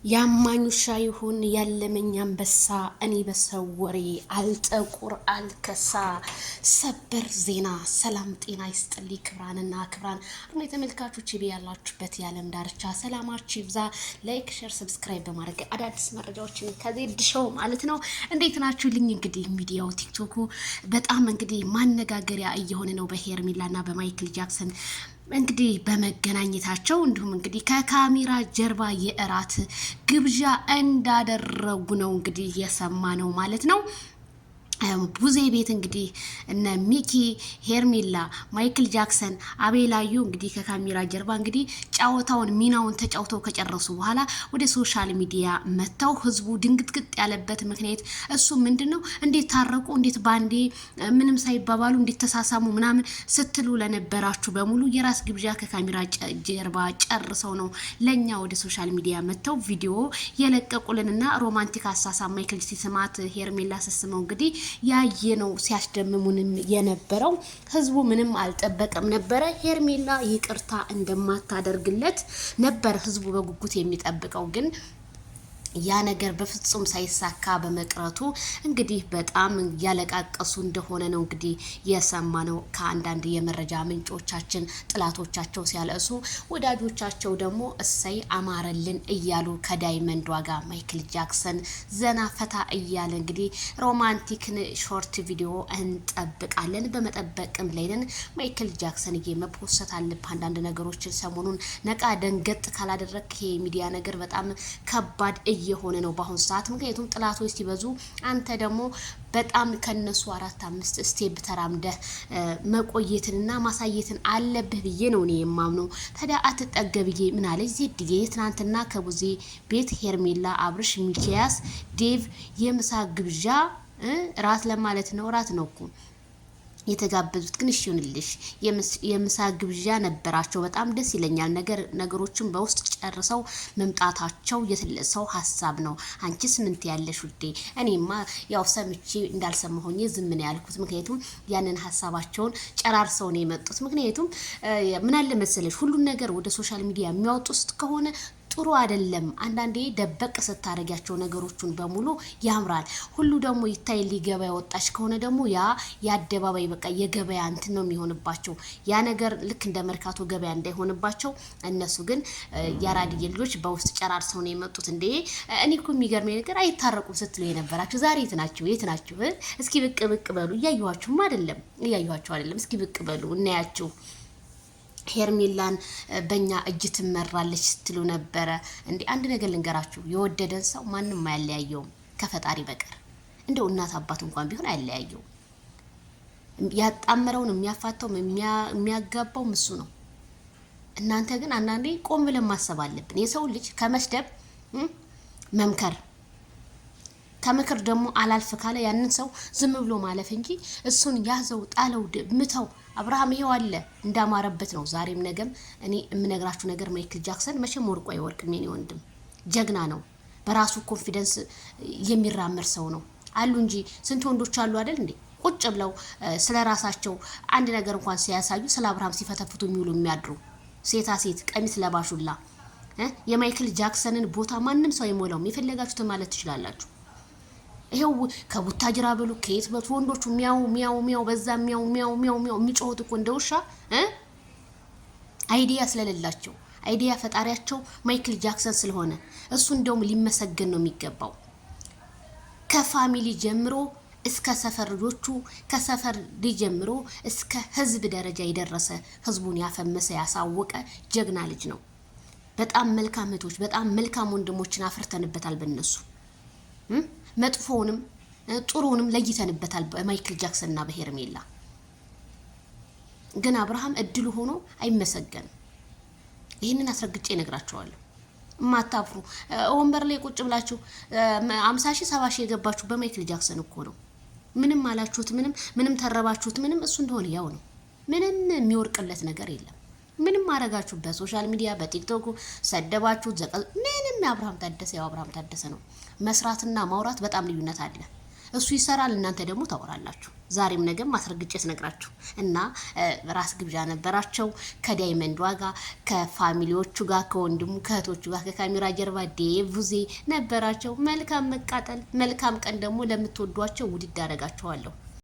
ያማኙሻ ይሁን ያለመኝ አንበሳ እኔ በሰው ወሬ አልጠቁር አልከሳ። ሰበር ዜና። ሰላም ጤና ይስጥልኝ ክብራንና ክብራን እና የተመልካቾች ያላችሁበት የዓለም ዳርቻ ሰላማችሁ ይብዛ። ላይክ ሼር ሰብስክራይብ በማድረግ አዳዲስ መረጃዎችን ከዜድ ሾው ማለት ነው እንዴት ናችሁልኝ? እንግዲህ ሚዲያው ቲክቶኩ በጣም እንግዲህ ማነጋገሪያ እየሆነ ነው በሄርሜላና በማይክል ጃክሰን እንግዲህ በመገናኘታቸው እንዲሁም እንግዲህ ከካሜራ ጀርባ የእራት ግብዣ እንዳደረጉ ነው እንግዲህ የሰማ ነው ማለት ነው። ቡዜ ቤት እንግዲህ እነ ሚኪ ሄርሜላ ማይክል ጃክሰን አቤላዩ እንግዲህ ከካሜራ ጀርባ እንግዲህ ጫወታውን ሚናውን ተጫውተው ከጨረሱ በኋላ ወደ ሶሻል ሚዲያ መተው ህዝቡ ድንግጥግጥ ያለበት ምክንያት እሱ ምንድነው እንዴት ታረቁ እንዴት ባንዴ ምንም ሳይባባሉ እንዴት ተሳሳሙ ምናምን ስትሉ ለነበራችሁ በሙሉ የራስ ግብዣ ከካሜራ ጀርባ ጨርሰው ነው ለኛ ወደ ሶሻል ሚዲያ መተው ቪዲዮ የለቀቁልንና ሮማንቲክ አሳሳም ማይክል ሲስማት ሄርሜላ ስስመው እንግዲህ ያየነው ሲያስደምሙንም የነበረው ህዝቡ ምንም አልጠበቀም ነበረ። ሄርሜላ ይቅርታ እንደማታደርግለት ነበር ህዝቡ በጉጉት የሚጠብቀው ግን ያ ነገር በፍጹም ሳይሳካ በመቅረቱ እንግዲህ በጣም ያለቃቀሱ እንደሆነ ነው እንግዲህ የሰማነው ከአንዳንድ የመረጃ ምንጮቻችን። ጥላቶቻቸው ሲያለሱ ወዳጆቻቸው ደግሞ እሰይ አማረልን እያሉ ከዳይመንድ ዋጋ ማይክል ጃክሰን ዘና ፈታ እያለ እንግዲህ ሮማንቲክን ሾርት ቪዲዮ እንጠብቃለን። በመጠበቅም ላይ ነን። ማይክል ጃክሰን መፖሰት አለብህ አንዳንድ ነገሮችን ሰሞኑን ነቃ ደንገጥ ካላደረክ ይሄ ሚዲያ ነገር በጣም ከባድ የሆነ ነው በአሁን ሰዓት። ምክንያቱም ጥላቶች ሲበዙ አንተ ደግሞ በጣም ከነሱ 4-5 ስቴፕ ተራምደህ መቆየትንና ማሳየትን አለብህ ብዬ ነው እኔ የማምነው። ታዲያ አትጠገብዬ ምን አለች ዜድዬ ትናንትና ከቡዜ ቤት ሄርሜላ አብርሽ ሚኪያስ ዴቭ የምሳ ግብዣ ራት ለማለት ነው ራት ነው እኮ የተጋበዙት ግን እሺ ይሁንልሽ የምሳ ግብዣ ነበራቸው። በጣም ደስ ይለኛል ነገሮችን በውስጥ ጨርሰው መምጣታቸው የትልቅ ሰው ሀሳብ ነው። አንቺስ ምን ትያለሽ ውዴ? እኔማ ያው ሰምቼ እንዳልሰማሁኝ ዝም ነው ያልኩት። ምክንያቱም ያንን ሀሳባቸውን ጨራርሰው ነው የመጡት። ምክንያቱም ምን አለ መሰለሽ ሁሉን ነገር ወደ ሶሻል ሚዲያ የሚያወጡት ከሆነ ጥሩ አይደለም። አንዳንዴ ደበቅ ስታረጋቸው ነገሮችን በሙሉ ያምራል። ሁሉ ደግሞ ይታይ ሊገበያ ወጣች ከሆነ ደግሞ ያ የአደባባይ በቃ የገበያ እንትን ነው የሚሆንባቸው። ያ ነገር ልክ እንደ መርካቶ ገበያ እንዳይሆንባቸው እነሱ ግን ያራድዬ ልጆች በውስጥ ጨራርሰው ነው የመጡት። እንዴ እኔ እኮ የሚገርመኝ ነገር አይታረቁም ስትሉ የነበራችሁ ዛሬ የት ናችሁ? እስኪ ብቅ በሉ። እያየኋችሁም አይደለም እስኪ ብቅ በሉ እናያችሁ። ሄርሜላን በእኛ እጅ ትመራለች ስትሉ ነበረ። እንዴ አንድ ነገር ልንገራችሁ፣ የወደደን ሰው ማንም አያለያየውም ከፈጣሪ በቀር። እንደው እናት አባት እንኳን ቢሆን አያለያየውም። ያጣመረውን የሚያፋታው የሚያጋባው እሱ ነው። እናንተ ግን አንዳንዴ ቆም ብለን ማሰብ አለብን። የሰው ልጅ ከመስደብ መምከር ከምክር ደግሞ አላልፍ ካለ ያንን ሰው ዝም ብሎ ማለፍ እንጂ እሱን ያዘው ጣለው ምተው። አብርሃም ይሄው አለ እንዳማረበት ነው ዛሬም ነገም። እኔ የምነግራችሁ ነገር ማይክል ጃክሰን መቼም ወርቆ አይወርቅም። የኔ ወንድም ጀግና ነው። በራሱ ኮንፊደንስ የሚራመድ ሰው ነው አሉ እንጂ ስንት ወንዶች አሉ አይደል እንዴ ቁጭ ብለው ስለ ራሳቸው አንድ ነገር እንኳን ሲያሳዩ ስለ አብርሃም ሲፈተፍቱ የሚውሉ የሚያድሩ ሴታ ሴት ቀሚስ ለባሹላ። የማይክል ጃክሰንን ቦታ ማንም ሰው አይሞላውም። የፈለጋችሁትን ማለት ትችላላችሁ። ይሄው ከቡታጅራ በሉ ከየት በቱ ወንዶቹ ሚያው በዛ ሚያው የሚጮሁት እኮ እንደውሻ አይዲያ ስለሌላቸው አይዲያ ፈጣሪያቸው ማይክል ጃክሰን ስለሆነ እሱ እንደውም ሊመሰገን ነው የሚገባው። ከፋሚሊ ጀምሮ እስከ ሰፈር ልጆቹ ከሰፈር ጀምሮ እስከ ህዝብ ደረጃ የደረሰ ህዝቡን ያፈመሰ ያሳወቀ ጀግና ልጅ ነው። በጣም መልካም እህቶች በጣም መልካም ወንድሞችን አፍርተንበታል በእነሱ መጥፎውንም ጥሩውንም ለይተንበታል በማይክል ጃክሰን እና በሄርሜላ። ግን አብርሃም እድሉ ሆኖ አይመሰገንም። ይህንን አስረግጬ እነግራቸዋለሁ። ማታፍሩ ወንበር ላይ ቁጭ ብላችሁ 50,000 70,000 የገባችሁ በማይክል ጃክሰን እኮ ነው። ምንም አላችሁት ምንም ተረባችሁት ምንም እሱ እንደሆነ ያው ነው። ምንም የሚወርቅለት ነገር የለም። ምንም አረጋችሁበት ሶሻል ሚዲያ በቲክቶክ ሰደባችሁት ምንም አብርሃም ታደሰ ያው አብርሃም ታደሰ ነው። መስራትና ማውራት በጣም ልዩነት አለ። እሱ ይሰራል፣ እናንተ ደግሞ ታወራላችሁ። ዛሬም ነገም ማስረግጬ ስነግራችሁ እና ራስ ግብዣ ነበራቸው ከዳይመንድ ዋጋ ከፋሚሊዎቹ ጋር ከወንድሙ ከእህቶቹ ጋር ከካሜራ ጀርባ ዴቭዜ ነበራቸው። መልካም መቃጠል፣ መልካም ቀን ደግሞ ለምትወዷቸው ውድድ አደርጋችኋለሁ።